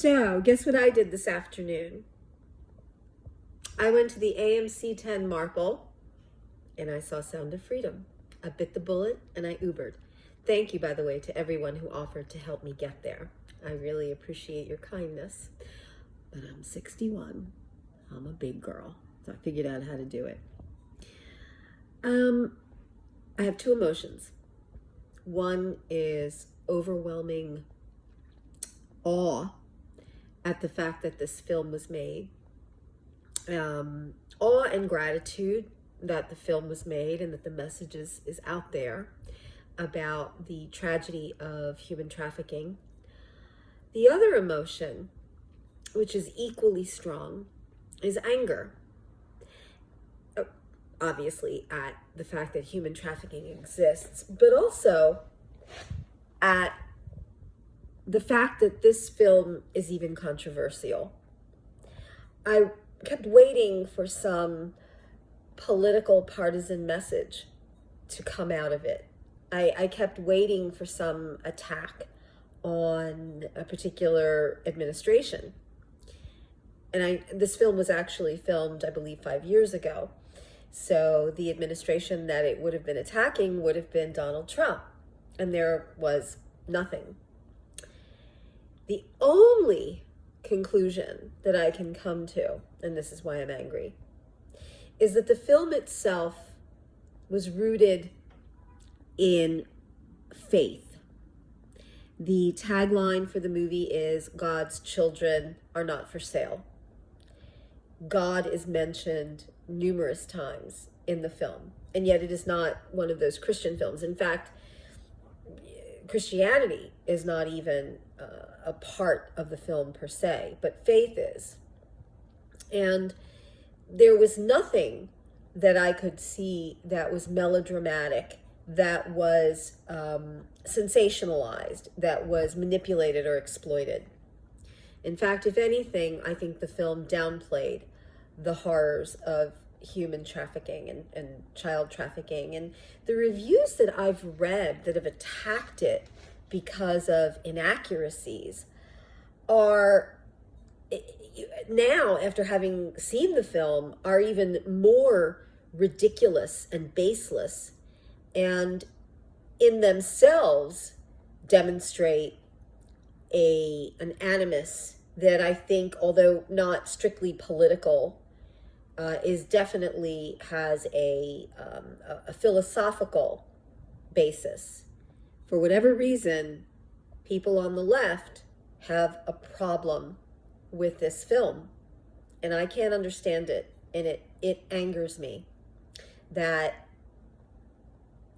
So, guess what I did this afternoon? I went to the AMC 10 Marple and I saw Sound of Freedom. I bit the bullet and I Ubered. Thank you, by the way, to everyone who offered to help me get there. I really appreciate your kindness. But I'm 61. I'm a big girl, so I figured out how to do it. I have two emotions. One is overwhelming awe at the fact that this film was made. Awe and gratitude that the film was made and that the message is out there about the tragedy of human trafficking. The other emotion, which is equally strong, is anger. Obviously at the fact that human trafficking exists, but also at the fact that this film is even controversial. I kept waiting for some political partisan message to come out of it. I kept waiting for some attack on a particular administration. And this film was actually filmed, I believe, 5 years ago. So the administration that it would have been attacking would have been Donald Trump. And there was nothing. The only conclusion that I can come to, and this is why I'm angry, is that the film itself was rooted in faith. The tagline for the movie is "God's children are not for sale." God is mentioned numerous times in the film, and yet it is not one of those Christian films. In fact, Christianity is not even a part of the film per se, but faith is. And there was nothing that I could see that was melodramatic, that was sensationalized, that was manipulated or exploited. In fact, if anything, I think the film downplayed the horrors of human trafficking and child trafficking. And the reviews that I've read that have attacked it because of inaccuracies are now, after having seen the film, are even more ridiculous and baseless, and in themselves demonstrate an animus that I think, although not strictly political, is definitely has a philosophical basis. For whatever reason, people on the left have a problem with this film, and I can't understand it, and it angers me that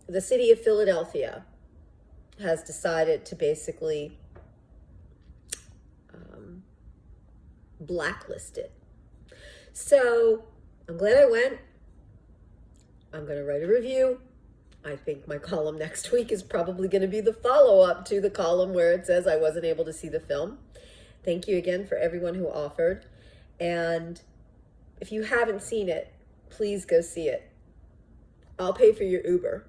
the city of Philadelphia has decided to basically blacklist it. So I'm glad I went. I'm going to write a review. I think my column next week is probably going to be the follow-up to the column where it says I wasn't able to see the film. Thank you again for everyone who offered. And if you haven't seen it, please go see it. I'll pay for your Uber.